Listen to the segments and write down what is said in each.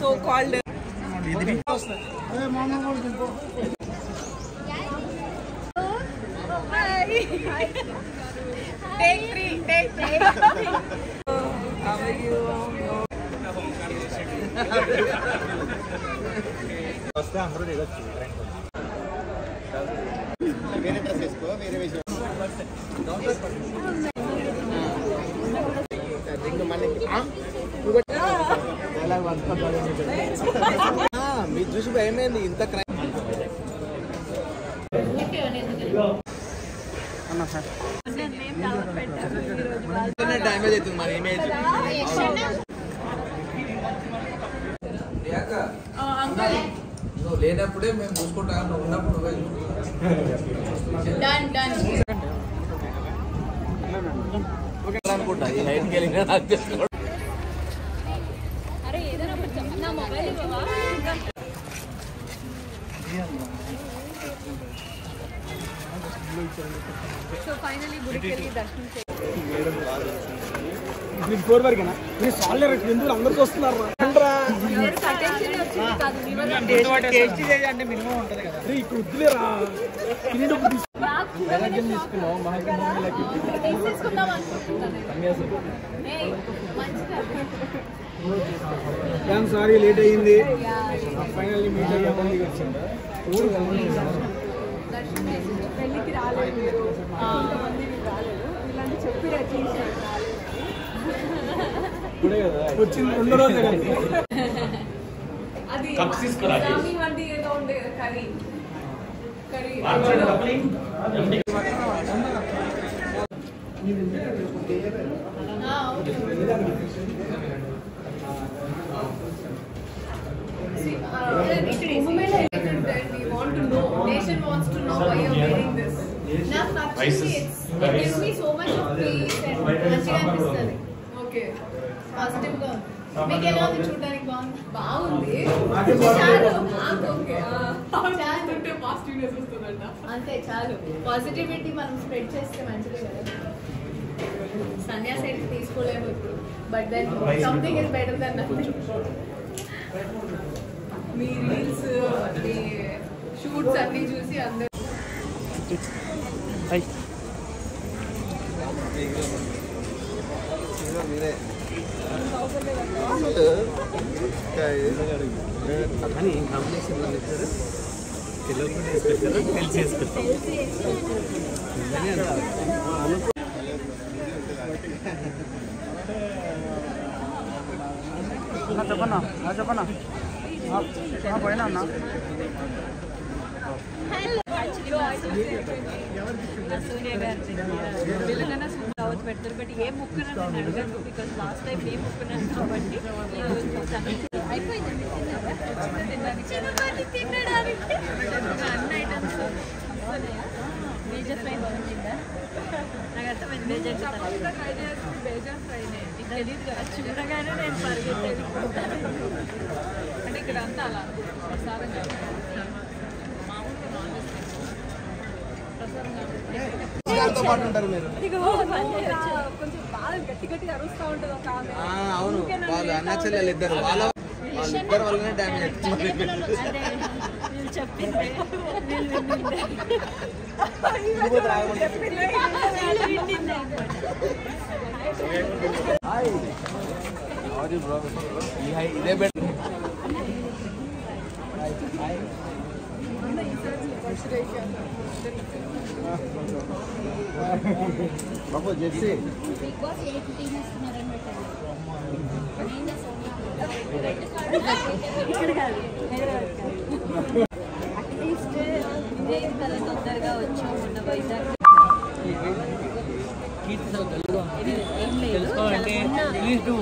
So called take three. How are you? మీ చూసి భయమైంది ఇంత డ్యామేజ్ అవుతుంది మన ఇమేజ్. నువ్వు లేనప్పుడే మేము చూసుకుంటాం, నువ్వు ఉన్నప్పుడు నువ్వే అనుకుంటా. ఈ లైట్కి వెళ్ళినా నాకు తెలుసు. So finally గుడికెళ్ళి దర్శనం బిఫోర్ వరకేనా మీరు సాలర్ ఎందుకు అందరికి వస్తున్నారు టేస్టీ అంటే మినిమం ఉంటుంది కదా ఇక్కడ వద్దులేరా తీసుకున్నావు సారీ లేట్ అయ్యింది. ఫైనల్లీ మీట్ అయ్యామని వచ్చిందా పెళ్ళికి రాలేదు, కొంతమంది రాలేదు, ఇలాంటి చెప్పి వచ్చింది 2 రోజులు అది వంటి ఏదో ఉండే curry Nation wants to know why you're wearing this. Now, actually, it gives me so much of peace and మంచిగా అనిపిస్తుంది. Okay, positive గా ఉంది. మీకు ఎలా ఉంది? చూడడానికి బాగుంది. చాలు పాజిటివ్నెస్ వస్తుందంట. అంతే చాలు. పాజిటివిటీ మనం స్ప్రెడ్ చేస్తే మంచిదే కదా. సన్యాసి అయితే తీసుకోలేము ఇప్పుడు, but then something is better than nothing. మీ రీల్స్, మీ షూట్స్ అన్ని చూసి అందరూ చెప్పనా పైన అన్నా సూర్య గారు తెలంగాణ రావచ్చు పెడతారు, బట్ ఏ ముక్కున నేను అడగను, బికాస్ లాస్ట్ టైం ఏ ముక్కున్నాను కాబట్టి అయిపోయింది. తినడానికి అన్ని ఐటమ్స్ మేజర్ ఫ్రై బాగుంటుందా? నాకు అర్థమైంది. మేజర్ మేజర్ ఫ్రై నీకు తెలియదు కదా, చూడగానే నేను పరిగెత్తాను. అంటే ఇక్కడ అంతా అలా ప్రసాదం కాదు, కొంచెం బాగా గట్టి గట్టిగా అరుస్తూ ఉంటుంది ఒక ఆమె. అవును, వాళ్ళు అన్న చెల్లెలు ఇద్దరు, వాళ్ళిద్దరు వల్లనే డ్యామేజ్ అవుతుంది. చెప్పింది ఇదే బెటర్. బాబు జెర్సీ అట్లీస్ట్ ఇదే ఇంతలో తొందరగా వచ్చాము మొన్న వైజాగ్. ఏం లేదు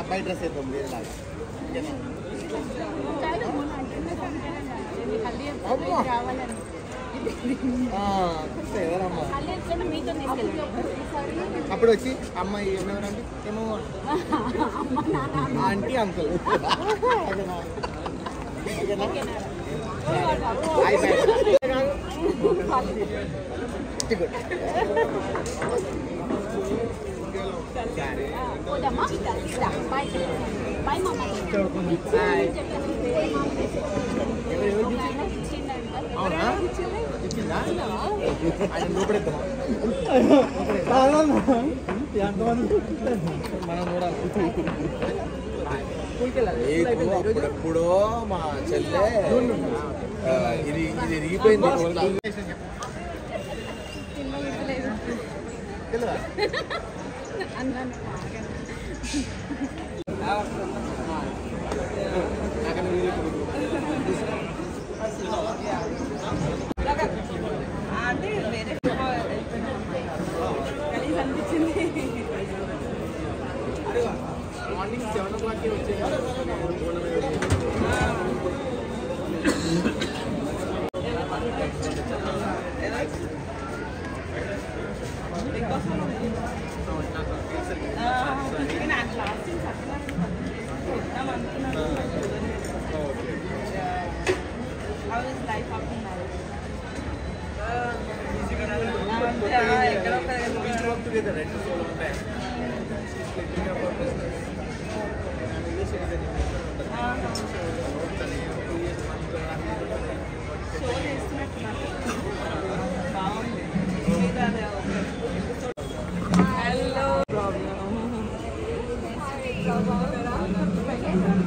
అబ్బాయి డ్రెస్ వేద్దాం వేరేలాగా. అప్పుడు వచ్చి అమ్మాయి ఎవరంటే ఏమో ఆంటీ అంకుల్ అవునా ఇచ్చిందా ఆయన లోపడేద్దామా మనం చూడాలి. అప్పుడెప్పుడో మా చెల్లె ఇది ఇరిగిపోయింది తెలియదా? అంటే వేరే కలిసి అనిపించింది. మార్నింగ్ 7 o'clockకి వచ్చేది.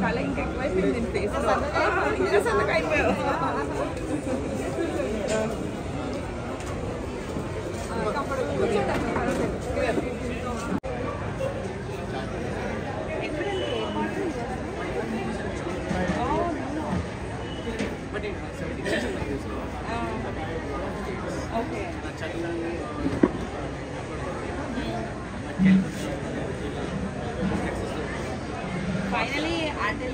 కళ ఇంకా ఎక్కువైపోయింది ఫేస్లో. ఇంకా సన్నగా అయిపోయావు. ఓకే ఫైనలీ ఆంటీ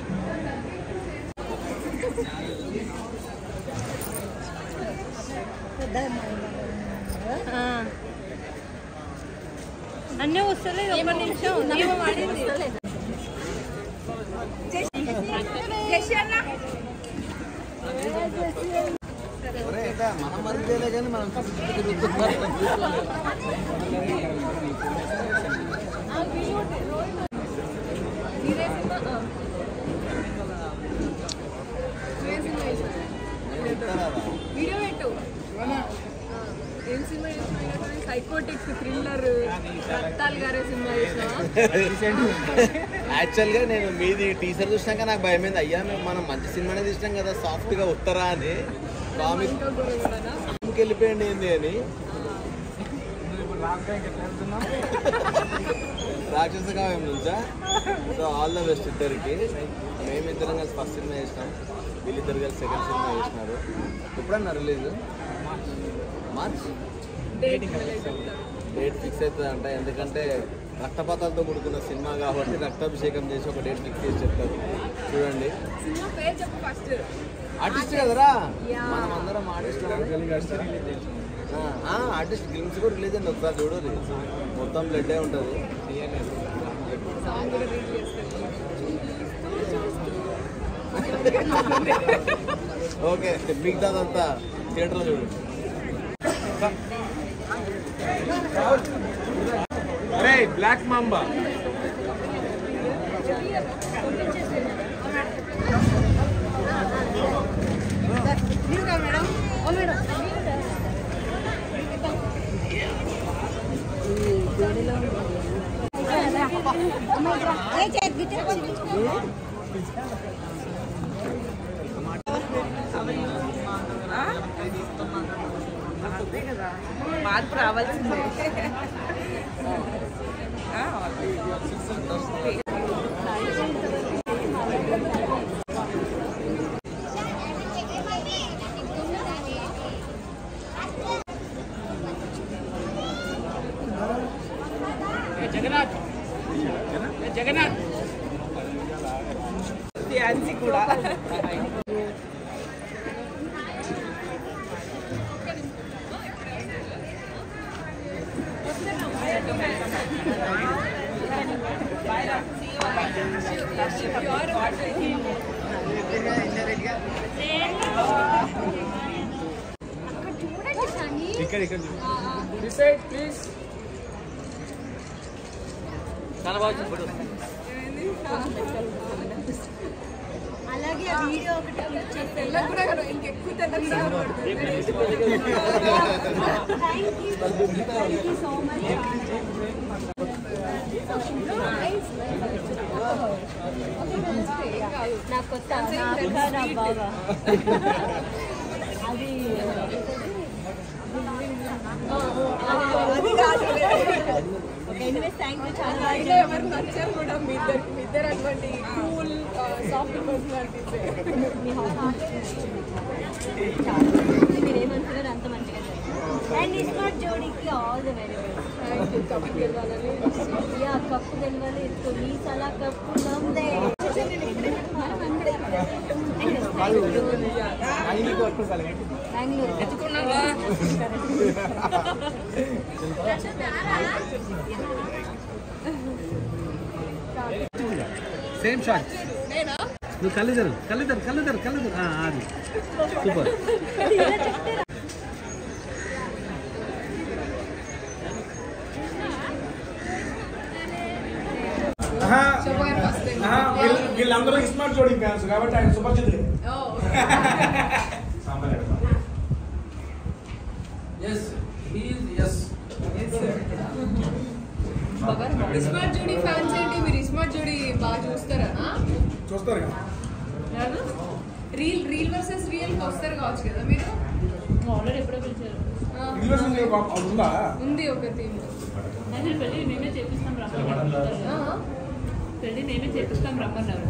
అన్నీ వస్తలేదు. ఒక నిమిషం దీపం ఆడింది. మనం మరిదేలే కానీ మనం వీడియో పెట్టు. ఏం సినిమా చేసిన? సైకోటిక్స్, థ్రిల్లర్, రత్తాలు గారే సినిమా చేసిన. యాక్చువల్గా నేను మీది టీచర్ చూసినాక నాకు భయమైంది. అయ్యా మేము మనం మంచి సినిమానే తీసినాం కదా సాఫ్ట్గా ఉత్తరా అని కామిక్ వెళ్ళిపోయింది ఏంది అని. రాక్షస కావ్యం నుంచా. సో ఆల్ ద బెస్ట్ ఇద్దరికి. మేమిద్దరం కలిసి ఫస్ట్ సినిమా చేసినాం, వీళ్ళిద్దరు కలిసి సెకండ్ సినిమా చేసినారు. ఎప్పుడన్నా రిలీజ్? మార్చ్ డేట్ ఫిక్స్ అవుతుంది అంట. ఎందుకంటే రక్తపాతాలతో కూడుకున్న సినిమా కాబట్టి రక్తాభిషేకం చేసి ఒక డేట్ ఫిక్స్ చేసి చెప్తారు. చూడండి. ఆర్టిస్ట్ కదరా మనం అందరం ఆర్టిస్ట్. ఆర్టిస్ట్ ఫిల్మ్స్ కూడా రిలీజ్ అండి. ఒకసారి చూడాలి. మొత్తం బ్లడ్డే ఉంటుంది. ఓకే మిగతాదంతా థియేటర్లో చూడండి. బ్లాక్ మాంబా అంతే కదా, మార్పు రావాల్సిందే. జగన్నాథ్ జగన్నాథ్ ఫ్యాన్సీ కూడా. ఇక్కడ డిసైడ్ ప్లీజ్. చాలా బాగా ఫోటో. అలాగే ఆ వీడియో ఒకటి క్లిక్ చేస్తే ఇంకెక్కువ థ్యాంక్ యూ సో మచ్. నాకు కొత్త నా బాగా అది ఎనీవేస్ థ్యాంక్ యూ. చాలా ఎవరు నచ్చారు కూడా మీ ఇద్దరు అటువంటి కూల్ సాఫ్ట్ పర్సనాలిటీస్. మీరేమంటున్నారు అంత మంచిగా అండ్ ఇస్మార్ట్ జోడీకి all the very best. Cup గెలవాలని యా కప్పు గెలవాలి. ఈ సలా కప్పు నమ్దే సేమ్ షాట్. నువ్వు కళ్ళిద్దరు అది సూపర్. వీళ్ళందరూ ఇస్మార్ట్ జోడీ ఫ్యాన్స్ కాబట్టి ఆయన సుపరిచితులే. ఇస్మార్ట్ జోడీ ఫ్యాన్స్ ఏంటి? మీరు ఇస్మార్ట్ జోడీ బాగా చూస్తారా? చూస్తారు కదా. రీల్ వర్సెస్ రియల్ వస్తారు కావచ్చు కదా మీరు. ఆల్రెడీ ఎప్పుడో పిలిచారు. ఉందా? ఉంది ఒక థీమ్. పెళ్ళి మేమే చేపిస్తాం రమ్మన్నారు. పెళ్ళి నేనే చేపిస్తాం రమ్మన్నారు.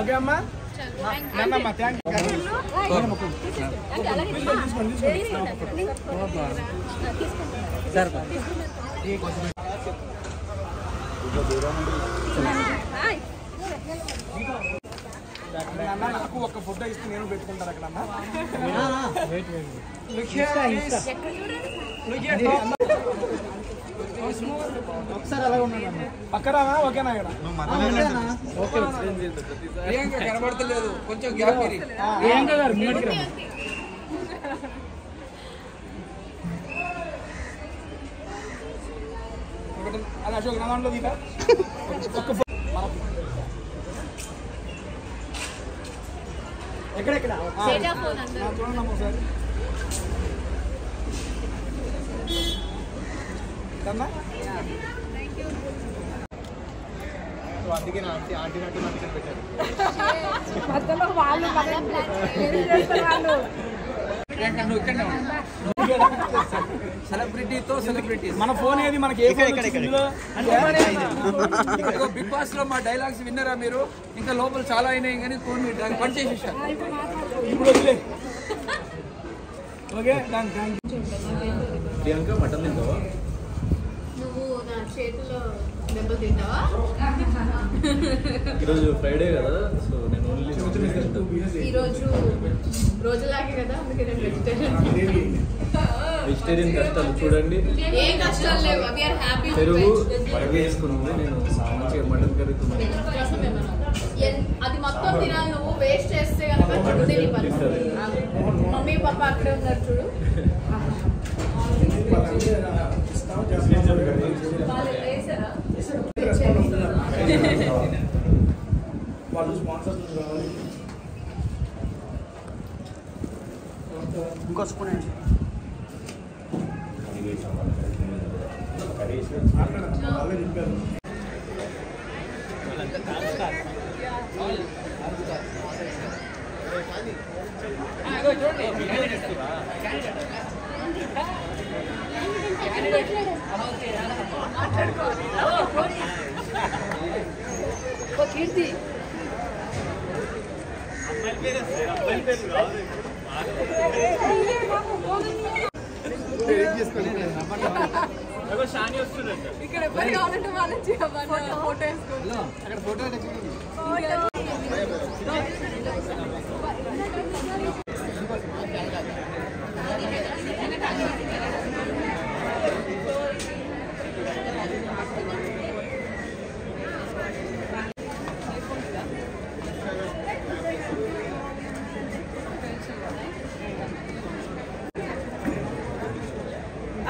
ఓకే అమ్మా. నన్నమ్మా థ్యాంక్ యూ. నాకు ఒక ఫోటో ఇస్తే నేను పెట్టుకుంటాను అక్కడ. ఒకసారి అలా ఉన్నాడు పక్కరావా? ఓకేనా? ఇక్కడ కనబడతలేదు, కొంచెం గ్యాప్. ప్రియాంక గారు ముందుకి రండి. అది అశోక్ నదాంట్లో దీపా ఎక్కడెక్కడ చూడండి ఒకసారి. అందుకే ఆంటీ నట్టు పెట్టారు. సెలబ్రిటీతో సెలబ్రిటీ మన ఫోన్ ఏది మనకి బిగ్ బాస్ లో మా డైలాగ్స్ విన్నారా మీరు? ఇంకా లోపల చాలా అయినాయి కానీ ఫోన్ పని చేసేసారు. ఇప్పుడు వదిలే. ఓకే ప్రియాంక మటన్ తింటావా? నువ్వు నా చేతిలో దెబ్బ తింటావా? ఈరోజు ఫ్రైడే కదా, సో నేను ఓన్లీ ఈరోజు రోజులాగే కదా, అందుకే నేను వెజిటేరియన్ కష్టాలు చూడండి. ఏం కష్టాలు లేవు. We are happy. పెరుగు వేసుకున్నాము. నేను మంచిగా మటన్ కర్రీ అది మొత్తం తినాలి. నువ్వు వేస్ట్ చేస్తే కనుక చూడే నీ పరిస్థితి. మమ్మీ పాప అక్కడే ఉన్నారు చూడు. వాళ్ళు వేసారా? వాళ్ళు స్పాన్సర్స్ ఇంకో స్పూన్ అండి. కీర్తి ఇక్కడ ఎవరు కావాలంటే వాళ్ళకి ఫోటో వేసుకోండి. అక్కడ photo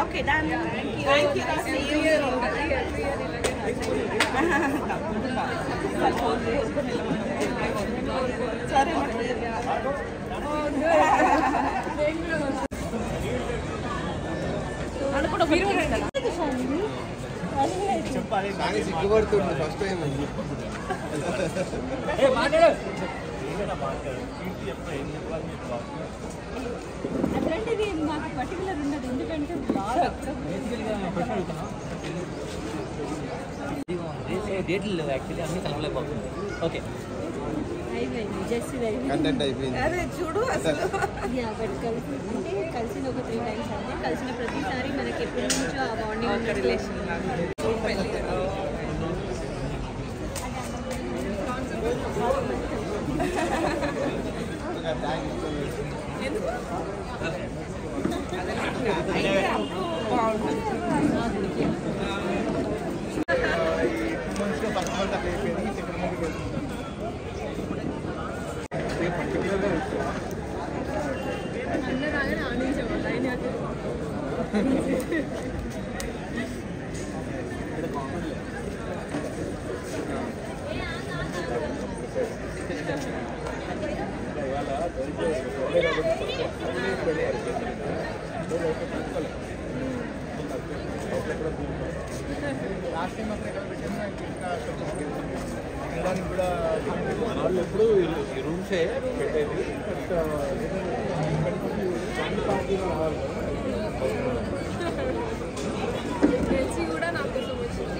Okay, done. Thank you. See you. Sorry. సిగ్గుపడుతుంది ఫస్ట్ టైం అట్లాంటిది మాకు పర్టికులర్ ఉండదు ఎందుకంటే డేట్లు లేవు యాక్చువల్లీ అన్ని కలవలేకపోతుంది. ఓకే అయిపోయింది జస్ట్ కంటెంట్ అయిపోయింది. అదే చూడు అసలు బట్ కలిసి అంటే కలిసిన ఒక 3 times అంటే కలిసిన ప్రతిసారి మనకి ఎప్పటి నుంచో ఆ బాండింగ్ ఉన్న రిలేషన్ వాళ్ళు ఎప్పుడు రూమ్సే పెట్టేది తెలిసి కూడా నాకు కోసం వచ్చింది.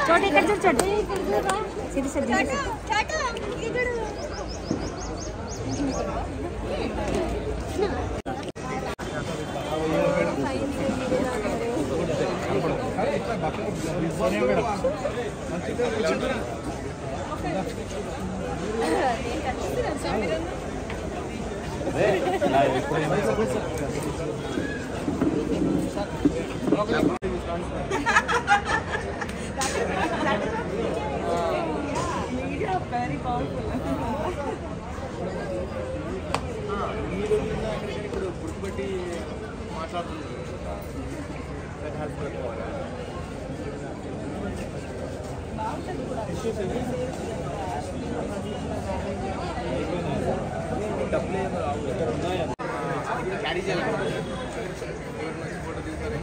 छोटे कर छोटे सीधे सीधे very powerful. ఇప్పుడు గుర్తుపెట్టి మాట్లాడుతున్నారు. డబ్బులు ఏమో రావు ఇక్కడ ఉన్నాయా క్యారీ చేయాలి. ఫోటో దిగుతారు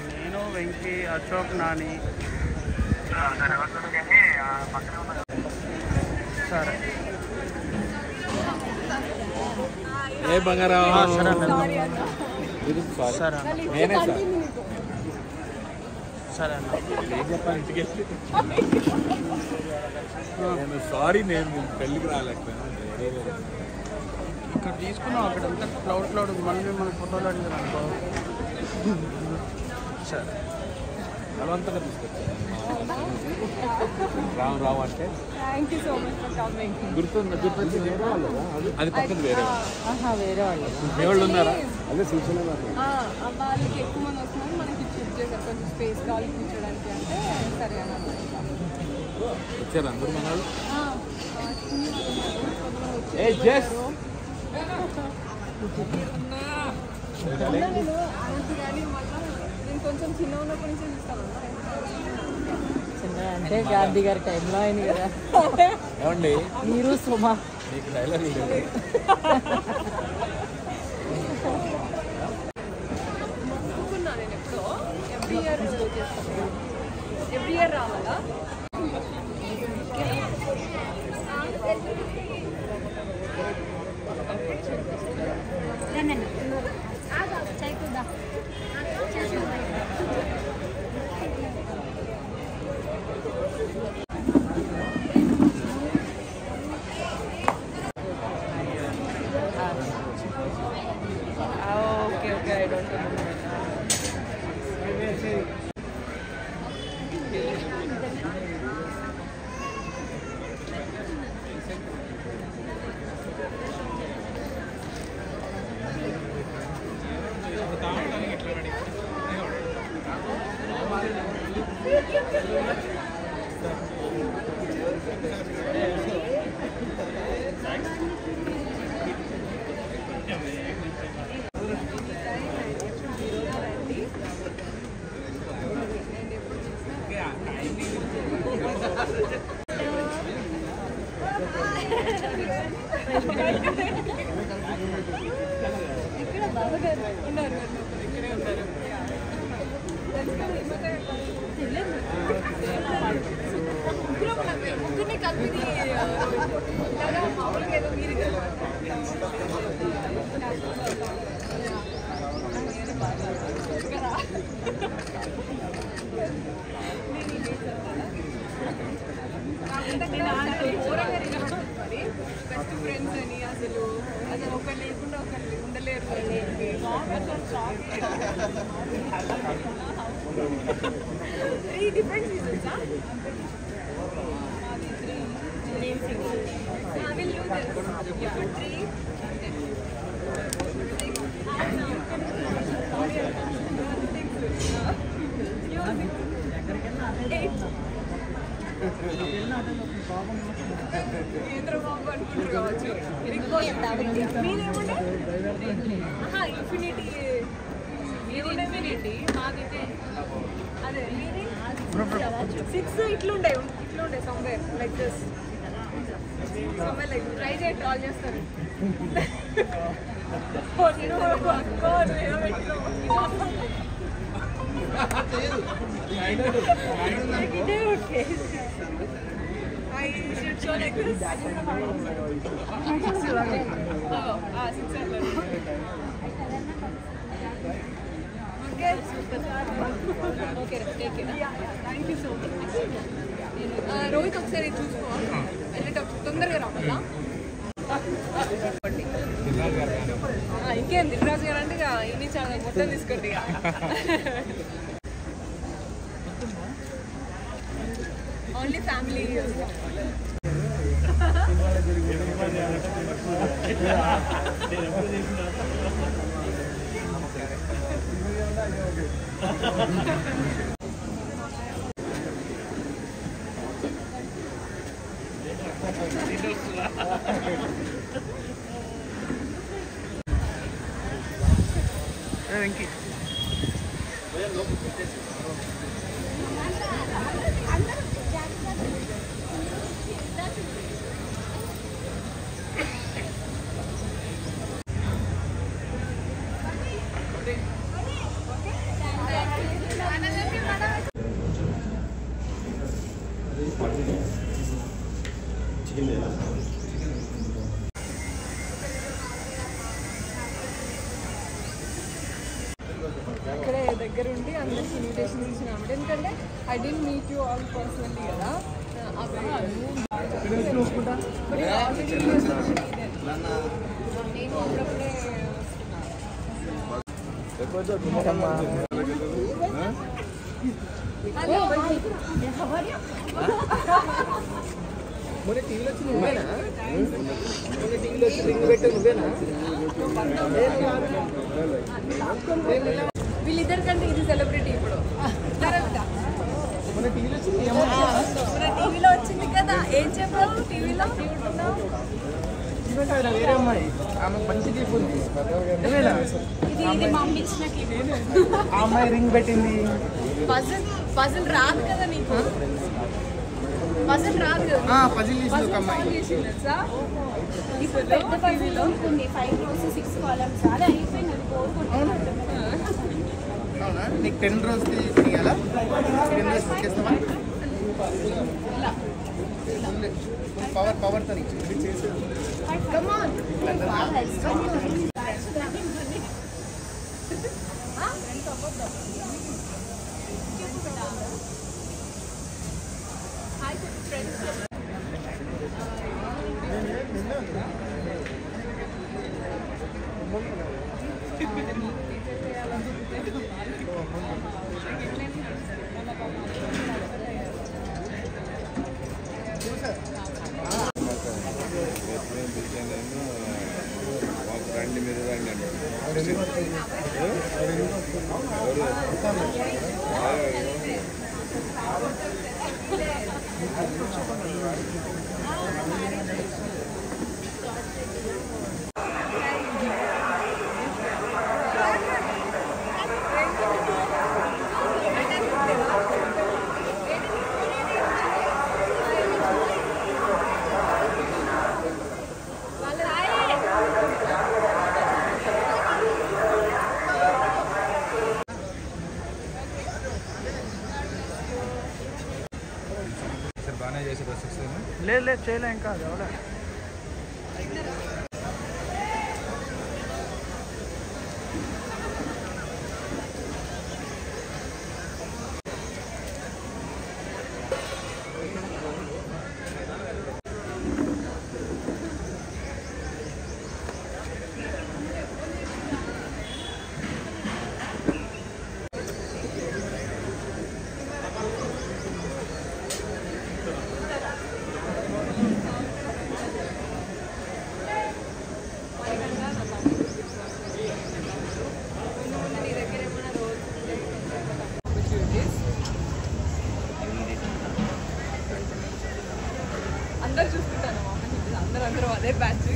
నేను వెంకీ అశోక్ నాని సరే ఏ బంగారం సరే నేనే సార్ సరే అన్న ఏం చెప్పాలి ఇంటికి నేను సారీ నేను పెళ్ళికి రాలేకపోయాను. ఇక్కడ తీసుకున్నాం అక్కడ అంతా క్లౌడ్ మళ్ళీ మన ఫోటోలు అడిగారు అనుకో. సరే బలవంతంగా తీసుకొచ్చాను. రావు అంటే thank you so much for coming. గుర్తుంది వేరే వాళ్ళు అది పక్కన వేరే వేరే వాళ్ళు మీ వాళ్ళు ఉన్నారా? అదే సూచన వాళ్ళకి ఎక్కువ మంది వస్తున్నారు, మనకి షిఫ్ట్ చేశారు కొంచెం స్పేస్ కావాలి కూర్చోడానికి అంటే సరే అన్నారు. వచ్చారు అందరూ మన వాళ్ళు. ఏ జస్ నేను కానీ మళ్ళీ నేను కొంచెం చిన్న ఉన్నప్పటి నుంచి చూస్తాను. అంటే గాంధీ గారి టైంలో అయింది కదా. ఏమండి మీరు సుమా నీకు డైలాగ్ లేదు. అనుకున్నా నేను ఎప్పుడో ఎవ్రీ ఇయర్ రావాలా. Okay okay I don't know. ఇక్కడ బావగారు ఉన్నారు ఇక్కడే ఉన్నారు. ముగ్గురిని కలిపి మామూలుగా ఏదో మీరు బెస్ట్ ఫ్రెండ్స్ అని అసలు ఒకరు లేకుండా ఒకరు ఉండలేరు. త్రీ డిఫరెంట్ సీజన్సా? I will do this. You put 3. కేంద్ర బాబు అనుకుంటారు కావచ్చు. మీరేముండే ఇన్ఫినిటీ. ఇన్ఫినిటీ మాదైతే అదే 6 ఇట్లుండే somewhere like this. Somewhere like try చేసి ట్రాల్ చేస్తారు. I should show like this. Oh, 6 Okay, okay, take it. Yeah, thank you so much. Rohit ఒకసారి చూసుకో. వెళ్ళేటప్పుడు తొందరగా రావాలా? ఇంకేం దిల్రాజు గారు అంటే ఇన్ని చాలా మొత్తం తీసుకోండి. Only family. ఇక్కడే దగ్గరుండి అందరికి ఇన్విటేషన్ ఇచ్చినాము. ఎందుకంటే I didn't meet you all personally కదా. నేను అప్పుడప్పుడే వీళ్ళిద్దరికంటే ఇది సెలబ్రిటీ ఇప్పుడు. మన టీవీలో వచ్చింది కదా. ఏం చెప్పావు టీవీలో? వేరే అమ్మాయి ఆమె మంచి క్లిప్ ఉంది. ఇది పంపించిన ఆ అమ్మాయి రింగ్ పెట్టింది. పజిల్ రాదు కదా నీకు. పజిల్ రాదు పజిల్ తీసింది ఒక అమ్మాయి. ఇప్పుడు పెద్ద పజిల్ ఉంటుంది 5 rows 6 columns అలా అయిపోయింది బోర్ కొట్టుకుంటుంది. అవునా నీకు 10 rows తీయాలా 10 rows చేస్తావా పవర్ తో చేసేది. కమ్ ఆన్ రండి మీరు రండి బాగానే చేసే బస్సెస్ లేదు చేయలే ఇంకా ఎవడ అందరు చూసుకుంటాను అందరూ అదే బ్యాచ్.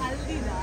హల్దీదా